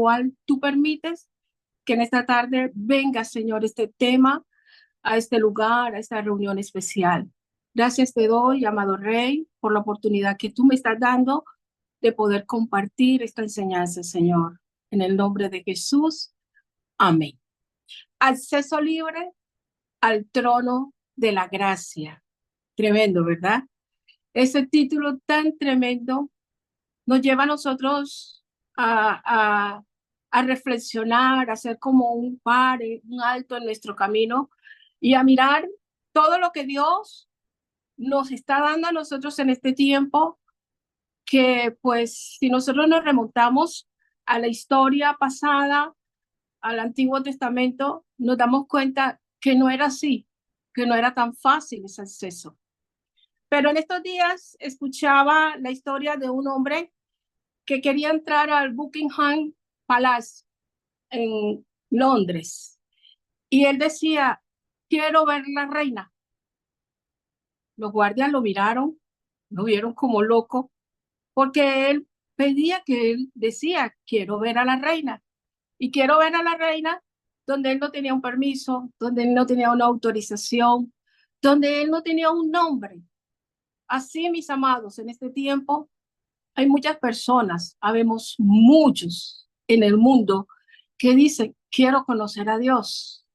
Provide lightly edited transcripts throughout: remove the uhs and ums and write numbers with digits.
cual tú permites que en esta tarde venga, Señor, este tema a este lugar, a esta reunión especial. Gracias te doy, amado Rey, por la oportunidad que tú me estás dando de poder compartir esta enseñanza, Señor. En el nombre de Jesús, amén. Acceso libre al trono de la gracia. Tremendo, ¿verdad? Ese título tan tremendo nos lleva a nosotros a reflexionar, a hacer como un pare, un alto en nuestro camino y a mirar todo lo que Dios nos está dando a nosotros en este tiempo, que pues si nosotros nos remontamos a la historia pasada, al Antiguo Testamento, nos damos cuenta que no era así, que no era tan fácil ese acceso. Pero en estos días escuchaba la historia de un hombre que quería entrar al Buckingham Palace en Londres. Y él decía, quiero ver la reina. Los guardias lo miraron, lo vieron como loco, porque él pedía que él decía, quiero ver a la reina. Y quiero ver a la reina donde él no tenía un permiso, donde él no tenía una autorización, donde él no tenía un nombre. Así, mis amados, en este tiempo hay muchas personas, habemos muchos en el mundo que dicen, quiero conocer a Dios,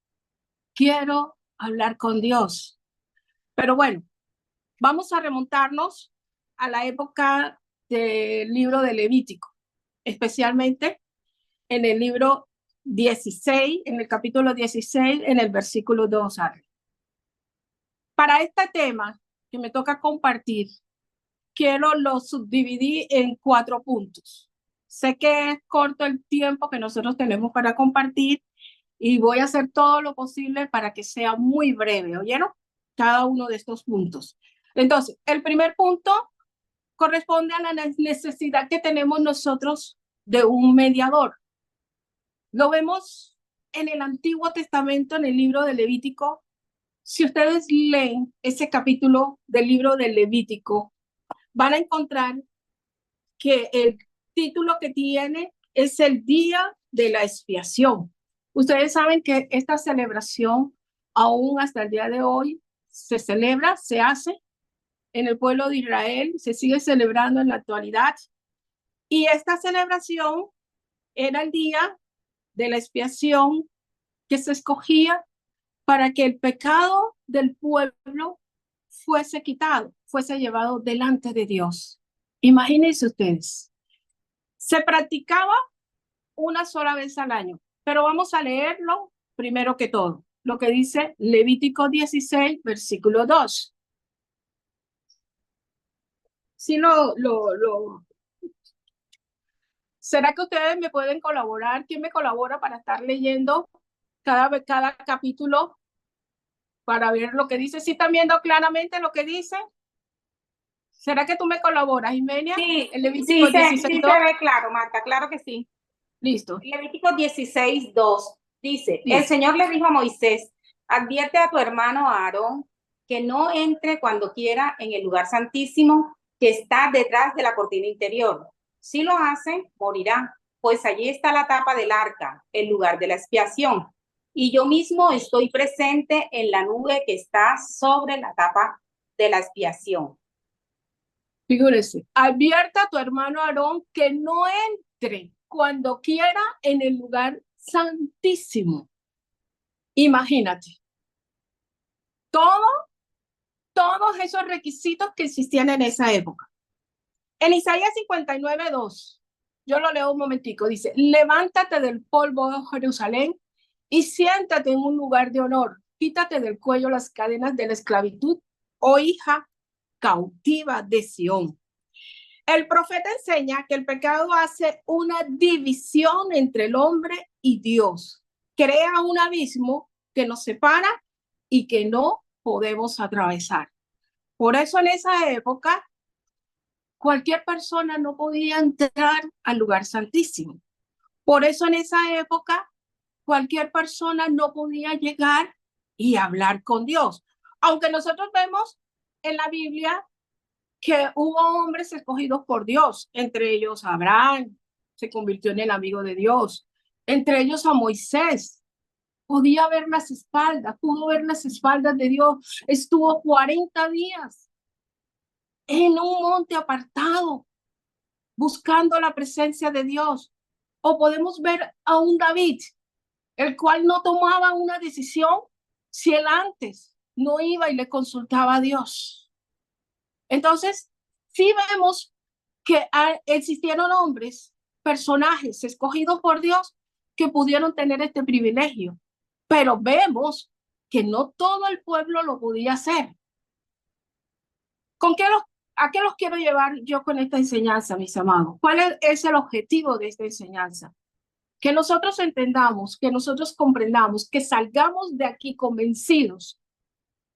quiero hablar con Dios. Pero bueno, vamos a remontarnos a la época del libro de Levítico, especialmente en el libro 16, en el capítulo 16, en el versículo 2. Para este tema que me toca compartir, quiero lo subdividir en 4 puntos. Sé que es corto el tiempo que nosotros tenemos para compartir y voy a hacer todo lo posible para que sea muy breve, ¿oyeron? Cada uno de estos puntos. Entonces, el primer punto corresponde a la necesidad que tenemos nosotros de un mediador. Lo vemos en el Antiguo Testamento, en el libro de Levítico. Si ustedes leen ese capítulo del libro de Levítico, van a encontrar que el título que tiene es el Día de la Expiación. Ustedes saben que esta celebración, aún hasta el día de hoy, se celebra, se hace en el pueblo de Israel, se sigue celebrando en la actualidad. Y esta celebración era el día de la expiación que se escogía para que el pecado del pueblo fuese quitado, fuese llevado delante de Dios. Imagínense ustedes, se practicaba una sola vez al año, pero vamos a leerlo primero que todo, lo que dice Levítico 16, versículo 2. Si ¿Será que ustedes me pueden colaborar? ¿Quién me colabora para estar leyendo cada capítulo para ver lo que dice? ¿Sí están viendo claramente lo que dice? ¿Será que tú me colaboras, Ismenia? Sí, El Levítico sí 16, se 2. ve claro, Marta, claro que sí. Listo, Levítico 16:2 dice, el listo. Señor le dijo a Moisés, advierte a tu hermano Aarón que no entre cuando quiera en el lugar santísimo que está detrás de la cortina interior. Si lo hace, morirá, pues allí está la tapa del arca, el lugar de la expiación. Y yo mismo estoy presente en la nube que está sobre la tapa de la expiación. Figúrese, advierta a tu hermano Aarón que no entre cuando quiera en el lugar santísimo. Imagínate, todos esos requisitos que existían en esa época. En Isaías 59:2, yo lo leo un momentico, dice, levántate del polvo de Jerusalén y siéntate en un lugar de honor. Quítate del cuello las cadenas de la esclavitud, oh hija cautiva de Sión. El profeta enseña que el pecado hace una división entre el hombre y Dios. Crea un abismo que nos separa y que no podemos atravesar. Por eso en esa época cualquier persona no podía entrar al lugar santísimo. Por eso en esa época cualquier persona no podía llegar y hablar con Dios. Aunque nosotros vemos en la Biblia que hubo hombres escogidos por Dios, entre ellos Abraham, se convirtió en el amigo de Dios. Entre ellos a Moisés. Podía ver las espaldas, pudo ver las espaldas de Dios. Estuvo 40 días en un monte apartado, buscando la presencia de Dios. O podemos ver a un David, el cual no tomaba una decisión si él antes no iba y le consultaba a Dios. Entonces, sí vemos que existieron hombres, personajes escogidos por Dios que pudieron tener este privilegio, pero vemos que no todo el pueblo lo podía hacer. ¿A qué los quiero llevar yo con esta enseñanza, mis amados? ¿Cuál es el objetivo de esta enseñanza? Que nosotros entendamos, que nosotros comprendamos, que salgamos de aquí convencidos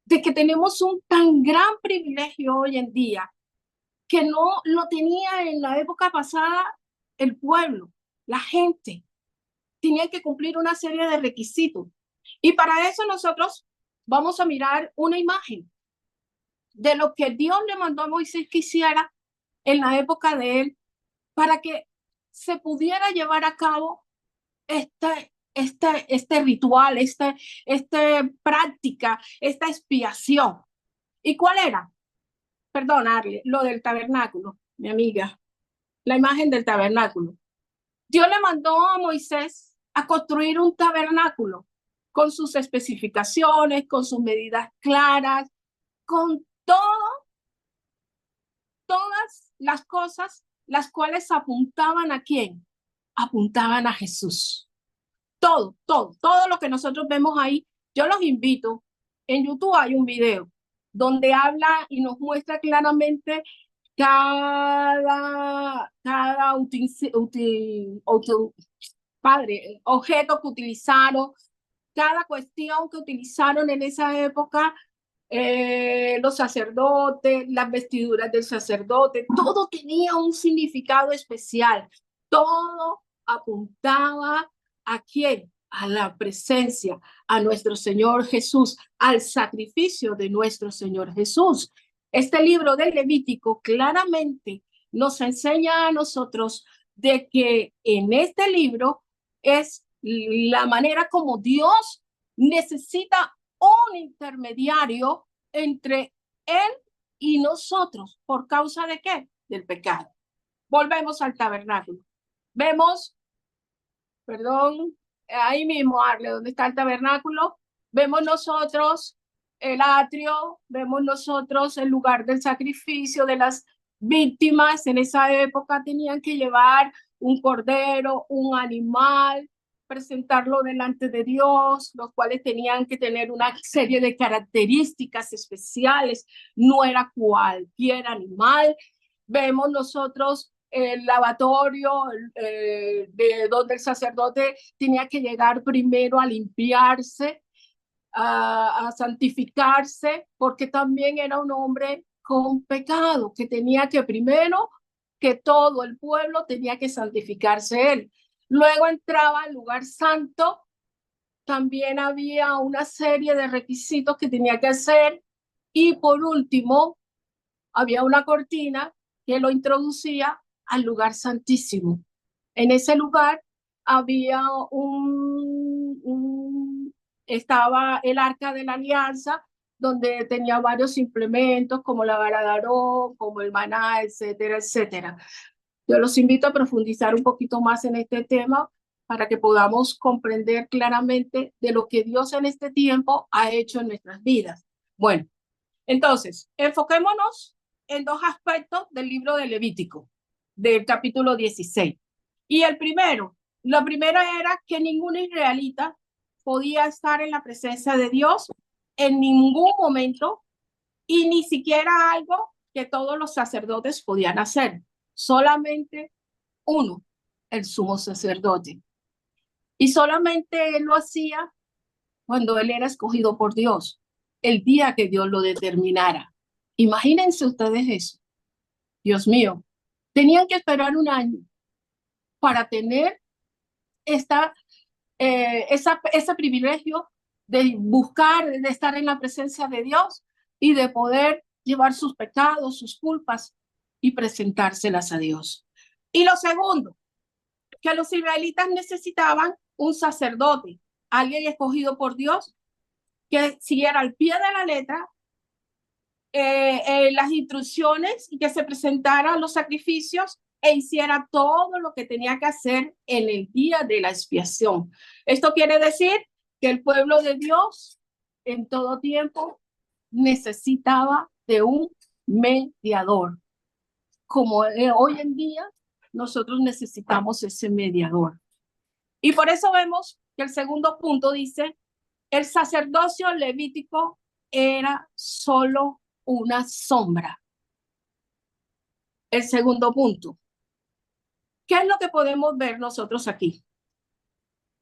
de que tenemos un tan gran privilegio hoy en día que no lo tenía en la época pasada el pueblo, la gente. Tenía que cumplir una serie de requisitos. Y para eso nosotros vamos a mirar una imagen de lo que Dios le mandó a Moisés que hiciera en la época de él para que se pudiera llevar a cabo este ritual, esta práctica, esta expiación. ¿Y cuál era? Perdonarle, lo del tabernáculo, mi amiga, la imagen del tabernáculo. Dios le mandó a Moisés a construir un tabernáculo con sus especificaciones, con sus medidas claras, con todas las cosas, las cuales apuntaban ¿a quién? Apuntaban a Jesús. Todo lo que nosotros vemos ahí, yo los invito. En YouTube hay un video donde habla y nos muestra claramente cada objeto que utilizaron, cada cuestión que utilizaron en esa época, los sacerdotes, las vestiduras del sacerdote, todo tenía un significado especial, todo apuntaba ¿a quién? A la presencia, a nuestro Señor Jesús, al sacrificio de nuestro Señor Jesús. Este libro del Levítico claramente nos enseña a nosotros de que en este libro es la manera como Dios necesita un intermediario entre Él y nosotros. ¿Por causa de qué? Del pecado. Volvemos al tabernáculo. Vemos, perdón, ahí mismo, Arle, donde está el tabernáculo, vemos nosotros el atrio, vemos nosotros el lugar del sacrificio de las víctimas. En esa época tenían que llevar un cordero, un animal, presentarlo delante de Dios, los cuales tenían que tener una serie de características especiales, no era cualquier animal. Vemos nosotros el lavatorio de donde el sacerdote tenía que llegar primero a limpiarse, a santificarse, porque también era un hombre con pecado, que tenía que primero, que todo el pueblo tenía que santificarse él. Luego entraba al lugar santo, también había una serie de requisitos que tenía que hacer, y por último, había una cortina que lo introducía al lugar santísimo. En ese lugar había estaba el arca de la alianza, donde tenía varios implementos como la vara de Aarón, como el maná, etcétera, etcétera. Yo los invito a profundizar un poquito más en este tema para que podamos comprender claramente de lo que Dios en este tiempo ha hecho en nuestras vidas. Bueno, entonces, enfoquémonos en dos aspectos del libro de Levítico, del capítulo 16. Y la primera era que ningún israelita podía estar en la presencia de Dios en ningún momento, y ni siquiera algo que todos los sacerdotes podían hacer. Solamente uno, el sumo sacerdote. Y solamente él lo hacía cuando él era escogido por Dios, el día que Dios lo determinara. Imagínense ustedes eso. Dios mío, tenían que esperar un año para tener ese privilegio de buscar, de estar en la presencia de Dios y de poder llevar sus pecados, sus culpas y presentárselas a Dios. Y lo segundo, que los israelitas necesitaban un sacerdote, alguien escogido por Dios, que siguiera al pie de la letra las instrucciones y que se presentara los sacrificios e hiciera todo lo que tenía que hacer en el día de la expiación. Esto quiere decir que el pueblo de Dios en todo tiempo necesitaba de un mediador. Como hoy en día nosotros necesitamos ese mediador. Y por eso vemos que el segundo punto dice, el sacerdocio levítico era solo una sombra. El segundo punto. ¿Qué es lo que podemos ver nosotros aquí?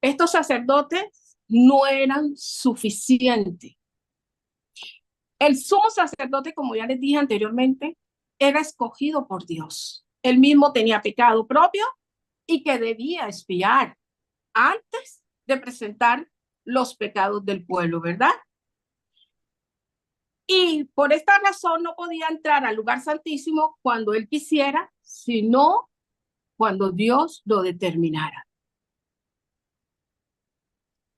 Estos sacerdotes no eran suficientes. El sumo sacerdote, como ya les dije anteriormente, era escogido por Dios. Él mismo tenía pecado propio y que debía expiar antes de presentar los pecados del pueblo, ¿verdad? Y por esta razón no podía entrar al lugar santísimo cuando él quisiera, sino cuando Dios lo determinara.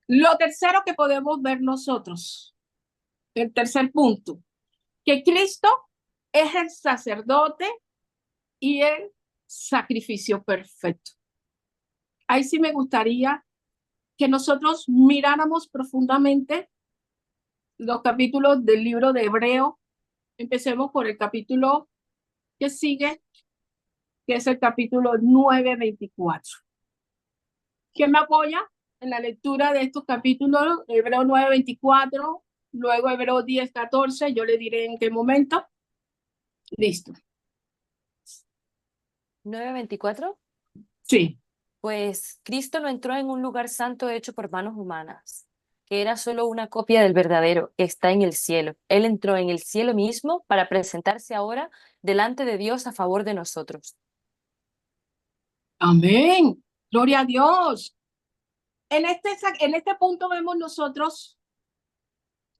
Lo tercero que podemos ver nosotros, el tercer punto, que Cristo es el sacerdote y el sacrificio perfecto. Ahí sí me gustaría que nosotros miráramos profundamente los capítulos del libro de Hebreo. Empecemos por el capítulo que sigue, que es el capítulo 9:24. ¿Quién me apoya en la lectura de estos capítulos? Hebreo 9:24, luego Hebreo 10:14, yo le diré en qué momento. Listo. 9:24. Sí. Pues Cristo no entró en un lugar santo hecho por manos humanas, que era solo una copia del verdadero, que está en el cielo. Él entró en el cielo mismo para presentarse ahora delante de Dios a favor de nosotros. Amén. Gloria a Dios. En este punto vemos nosotros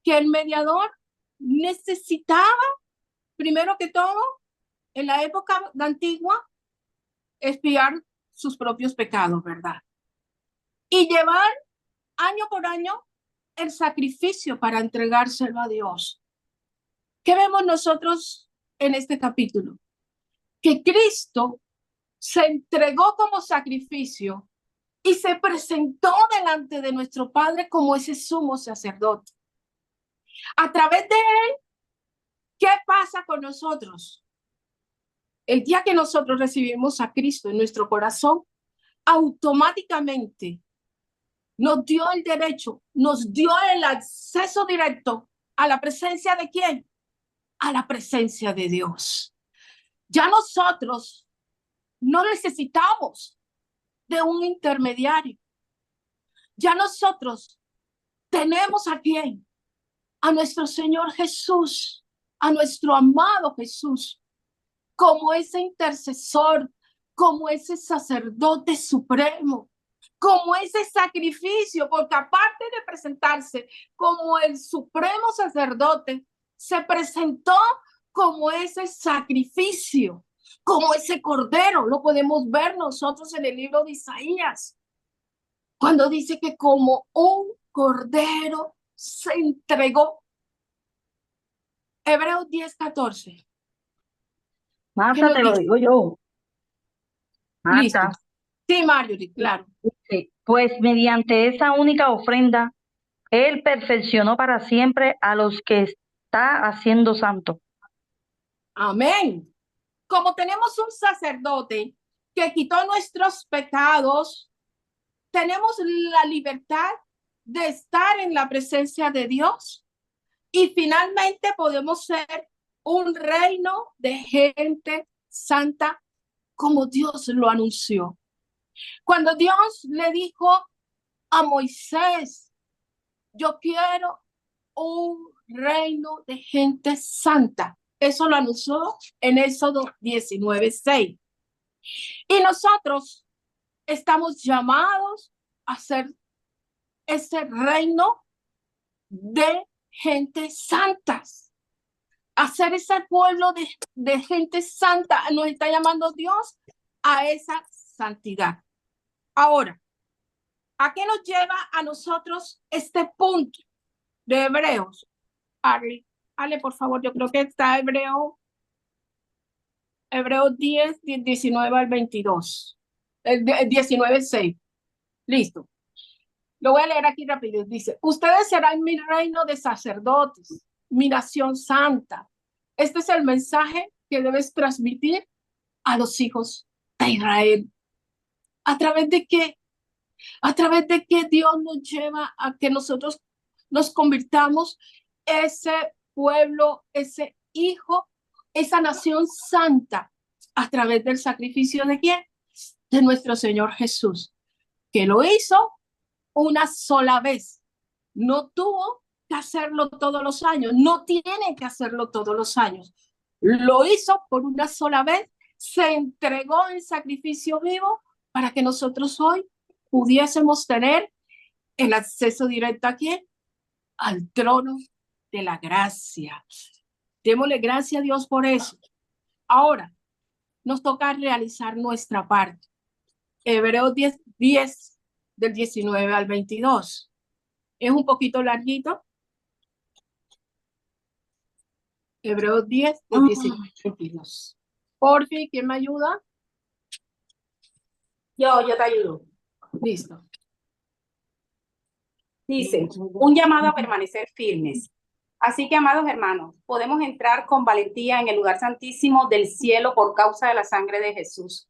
que el mediador necesitaba, primero que todo, en la época antigua, expiar sus propios pecados, ¿verdad? Y llevar año por año el sacrificio para entregárselo a Dios. ¿Qué vemos nosotros en este capítulo? Que Cristo se entregó como sacrificio y se presentó delante de nuestro Padre como ese sumo sacerdote. A través de él, ¿qué pasa con nosotros? El día que nosotros recibimos a Cristo en nuestro corazón, automáticamente nos dio el derecho, nos dio el acceso directo a la presencia de ¿quién? A la presencia de Dios. Ya nosotros no necesitamos de un intermediario. Ya nosotros tenemos a quién? A nuestro Señor Jesús, a nuestro amado Jesús, como ese intercesor, como ese sacerdote supremo, como ese sacrificio, porque aparte de presentarse como el supremo sacerdote, se presentó como ese sacrificio, como ese cordero. Lo podemos ver nosotros en el libro de Isaías, cuando dice que como un cordero se entregó. Hebreos 10:14. Marta, te lo digo yo. Listo. Marta, Sí, Marjorie, claro. dice, pues mediante esa única ofrenda, Él perfeccionó para siempre a los que está haciendo santo. Amén. Como tenemos un sacerdote que quitó nuestros pecados, tenemos la libertad de estar en la presencia de Dios y finalmente podemos ser un reino de gente santa como Dios lo anunció. Cuando Dios le dijo a Moisés, yo quiero un reino de gente santa. Eso lo anunció en Éxodo 19:6. Y nosotros estamos llamados a ser ese reino de gente santas, a ser ese pueblo de gente santa. Nos está llamando Dios a esa santidad. Ahora, ¿a qué nos lleva a nosotros este punto de Hebreos? Ale, por favor, yo creo que está Hebreos 10, 19 al 22. 19, 6. Listo. Lo voy a leer aquí rápido. Dice, ustedes serán mi reino de sacerdotes, mi nación santa. Este es el mensaje que debes transmitir a los hijos de Israel. ¿A través de qué? A través de que Dios nos lleva a que nosotros nos convirtamos ese pueblo, ese hijo, esa nación santa, a través del sacrificio de quién? De nuestro Señor Jesús, que lo hizo una sola vez. No tuvo que hacerlo todos los años, no tiene que hacerlo todos los años. Lo hizo por una sola vez, se entregó en sacrificio vivo para que nosotros hoy pudiésemos tener el acceso directo aquí al trono de la gracia. Démosle gracias a Dios por eso. Ahora, nos toca realizar nuestra parte. Hebreos 10, 10 del 19 al 22. Es un poquito larguito. Hebreos 10 del 19 al 22. Porfi, ¿quién me ayuda? Yo te ayudo. Listo. Dice, un llamado a permanecer firmes. Así que, amados hermanos, podemos entrar con valentía en el lugar santísimo del cielo por causa de la sangre de Jesús.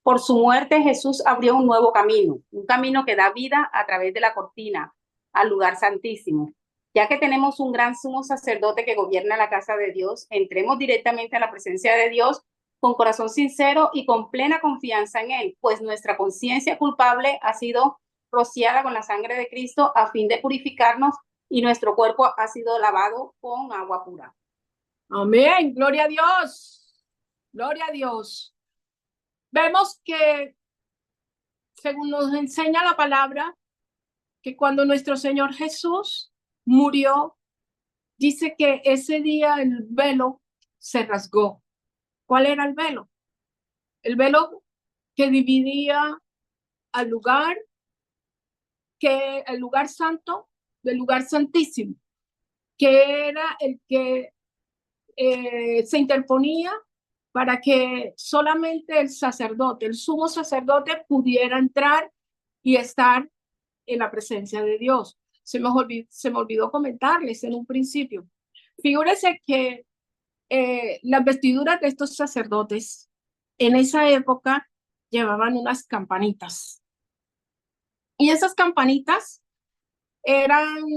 Por su muerte, Jesús abrió un nuevo camino, un camino que da vida a través de la cortina al lugar santísimo. Ya que tenemos un gran sumo sacerdote que gobierna la casa de Dios, entremos directamente a la presencia de Dios con corazón sincero y con plena confianza en Él, pues nuestra conciencia culpable ha sido rociada con la sangre de Cristo a fin de purificarnos y nuestro cuerpo ha sido lavado con agua pura. Amén. Gloria a Dios. Gloria a Dios. Vemos que, según nos enseña la palabra, que cuando nuestro Señor Jesús murió, dice que ese día el velo se rasgó. ¿Cuál era el velo? El velo que dividía al lugar el lugar santo del lugar santísimo, que era el que se interponía para que solamente el sacerdote, el sumo sacerdote, pudiera entrar y estar en la presencia de Dios. Se me olvidó comentarles en un principio. Figúrese que las vestiduras de estos sacerdotes en esa época llevaban unas campanitas. Y esas campanitas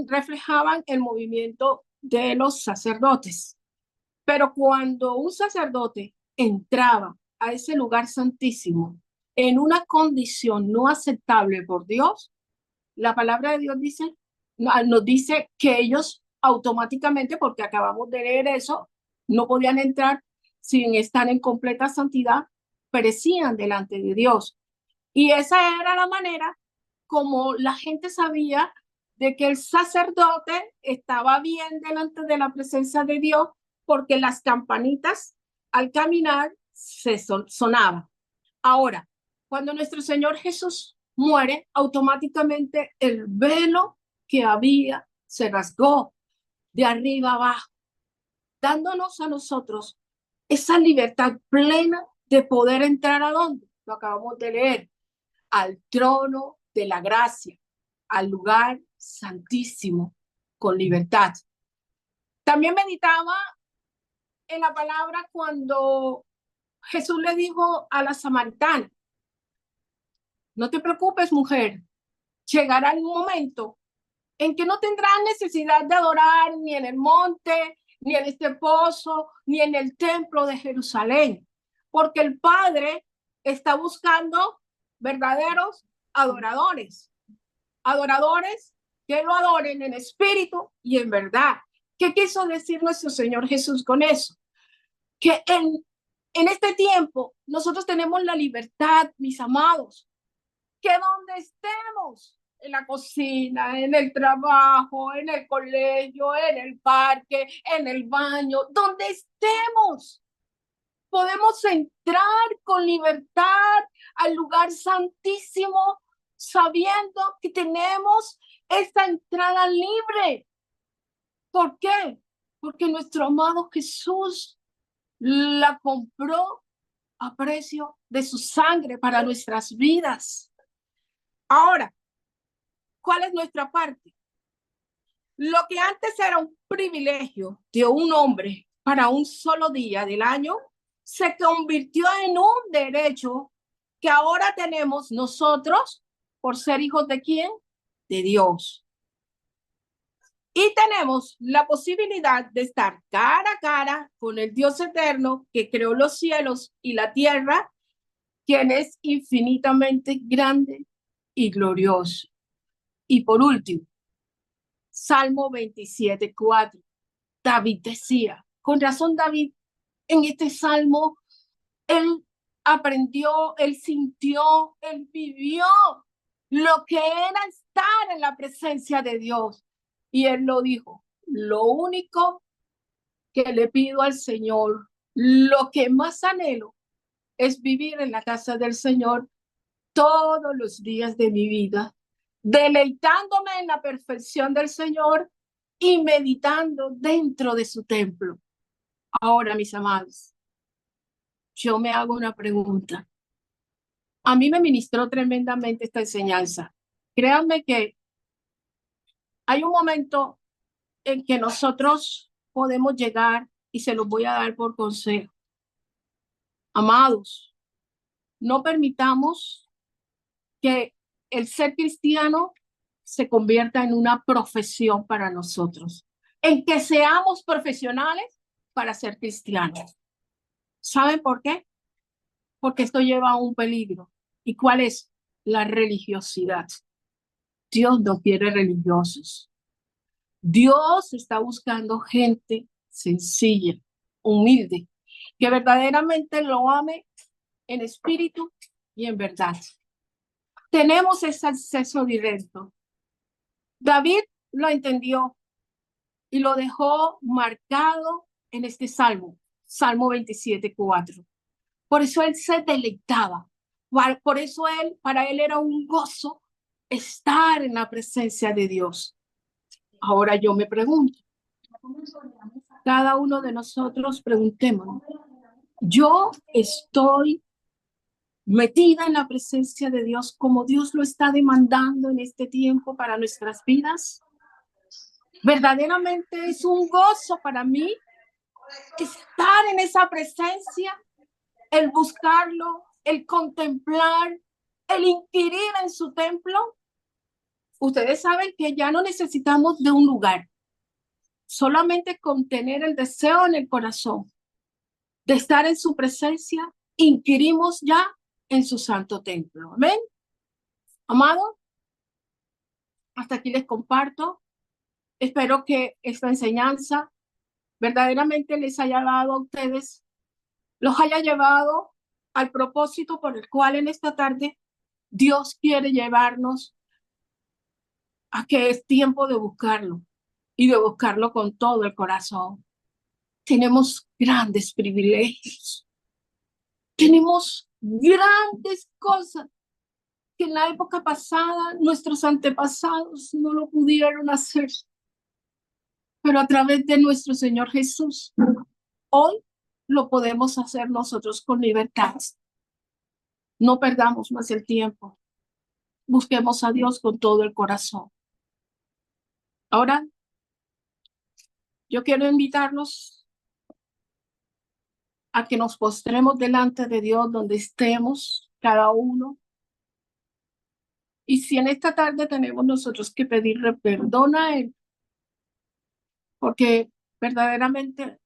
reflejaban el movimiento de los sacerdotes. Pero cuando un sacerdote entraba a ese lugar santísimo en una condición no aceptable por Dios, la palabra de Dios nos dice que ellos automáticamente, porque acabamos de leer eso, no podían entrar sin estar en completa santidad, perecían delante de Dios. Y esa era la manera como la gente sabía de que el sacerdote estaba bien delante de la presencia de Dios, porque las campanitas al caminar se sonaban. Ahora, cuando nuestro Señor Jesús muere, automáticamente el velo que había se rasgó de arriba abajo, dándonos a nosotros esa libertad plena de poder entrar a dónde, lo acabamos de leer, al trono de la gracia, al lugar santísimo, con libertad. También meditaba en la palabra cuando Jesús le dijo a la samaritana, no te preocupes, mujer, llegará el momento en que no tendrás necesidad de adorar ni en el monte, ni en este pozo, ni en el templo de Jerusalén, porque el Padre está buscando verdaderos adoradores, adoradores que lo adoren en espíritu y en verdad. ¿Qué quiso decir nuestro Señor Jesús con eso? Que en este tiempo nosotros tenemos la libertad, mis amados, que donde estemos, en la cocina, en el trabajo, en el colegio, en el parque, en el baño, donde estemos, podemos entrar con libertad al lugar santísimo sabiendo que tenemos esta entrada libre. ¿Por qué? Porque nuestro amado Jesús la compró a precio de su sangre para nuestras vidas. Ahora, ¿cuál es nuestra parte? Lo que antes era un privilegio de un hombre para un solo día del año, se convirtió en un derecho que ahora tenemos nosotros por ser hijos de ¿quién? De Dios. Y tenemos la posibilidad de estar cara a cara con el Dios eterno que creó los cielos y la tierra, quien es infinitamente grande y glorioso. Y por último, Salmo 27:4. David decía, con razón David en este salmo, él aprendió, él sintió, él vivió lo que era estar en la presencia de Dios. Y él lo dijo, lo único que le pido al Señor, lo que más anhelo es vivir en la casa del Señor todos los días de mi vida, deleitándome en la perfección del Señor y meditando dentro de su templo. Ahora, mis amados, yo me hago una pregunta. A mí me ministró tremendamente esta enseñanza. Créanme que hay un momento en que nosotros podemos llegar y se los voy a dar por consejo. Amados, no permitamos que el ser cristiano se convierta en una profesión para nosotros, en que seamos profesionales para ser cristianos. ¿Saben por qué? Porque esto lleva a un peligro. ¿Y cuál es? La religiosidad. Dios no quiere religiosos. Dios está buscando gente sencilla, humilde, que verdaderamente lo ame en espíritu y en verdad. Tenemos ese acceso directo. David lo entendió y lo dejó marcado en este salmo, Salmo 27:4. Por eso él se deleitaba. Por eso para él era un gozo estar en la presencia de Dios. Ahora yo me pregunto, cada uno de nosotros preguntemos, ¿yo estoy metida en la presencia de Dios como Dios lo está demandando en este tiempo para nuestras vidas? Verdaderamente es un gozo para mí estar en esa presencia, el buscarlo, el contemplar, el inquirir en su templo. Ustedes saben que ya no necesitamos de un lugar, solamente con tener el deseo en el corazón de estar en su presencia, inquirimos ya en su santo templo. Amén. Amado, hasta aquí les comparto. Espero que esta enseñanza verdaderamente les haya dado a ustedes, los haya llevado al propósito por el cual en esta tarde Dios quiere llevarnos a que es tiempo de buscarlo y de buscarlo con todo el corazón. Tenemos grandes privilegios. Tenemos grandes cosas que en la época pasada nuestros antepasados no lo pudieron hacer. Pero a través de nuestro Señor Jesús, hoy lo podemos hacer nosotros con libertad. No perdamos más el tiempo. Busquemos a Dios con todo el corazón. Ahora, yo quiero invitarlos a que nos postremos delante de Dios donde estemos, cada uno. Y si en esta tarde tenemos nosotros que pedirle perdón a Él, porque verdaderamente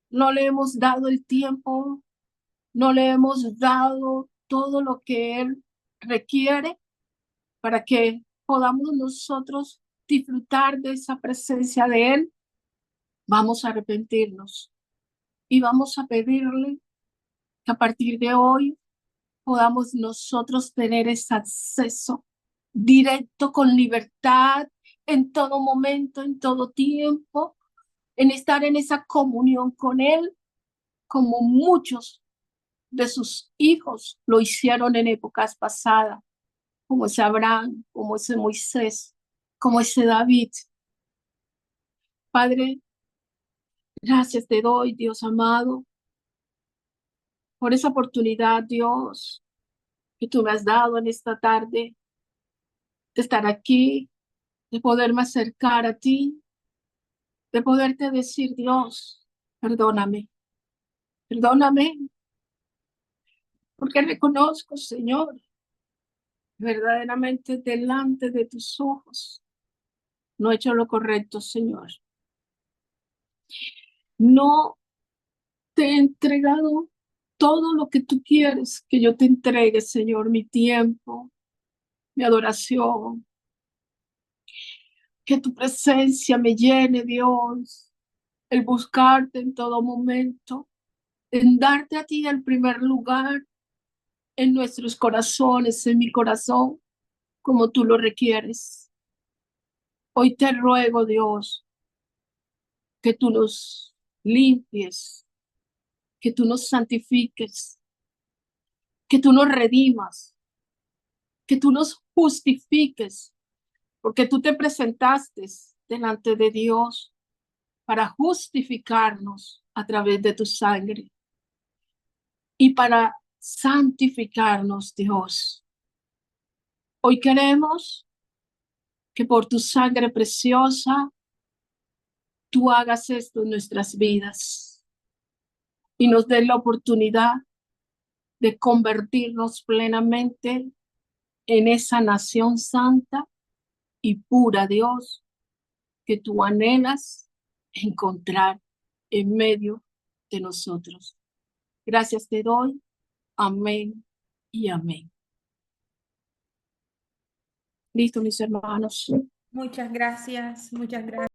no le hemos dado el tiempo, no le hemos dado todo lo que Él requiere para que podamos nosotros disfrutar de esa presencia de Él, vamos a arrepentirnos y vamos a pedirle que a partir de hoy podamos nosotros tener ese acceso directo con libertad en todo momento, en todo tiempo, en estar en esa comunión con Él, como muchos de sus hijos lo hicieron en épocas pasadas. como ese Abraham, como ese Moisés, como ese David. Padre, gracias te doy, Dios amado, por esa oportunidad, Dios, que tú me has dado en esta tarde, de estar aquí, de poderme acercar a ti, de poderte decir, Dios, perdóname, perdóname, porque reconozco, Señor, verdaderamente delante de tus ojos, no he hecho lo correcto, Señor. No te he entregado todo lo que tú quieres que yo te entregue, Señor, mi tiempo, mi adoración, que tu presencia me llene, Dios, el buscarte en todo momento, en darte a ti el primer lugar en nuestros corazones, en mi corazón, como tú lo requieres. Hoy te ruego, Dios, que tú nos limpies, que tú nos santifiques, que tú nos redimas, que tú nos justifiques, porque tú te presentaste delante de Dios para justificarnos a través de tu sangre y para santificarnos, Dios. Hoy queremos que por tu sangre preciosa tú hagas esto en nuestras vidas y nos des la oportunidad de convertirnos plenamente en esa nación santa y pura, Dios, que tú anhelas encontrar en medio de nosotros. Gracias te doy. Amén y amén. Listo, mis hermanos. Muchas gracias, muchas gracias.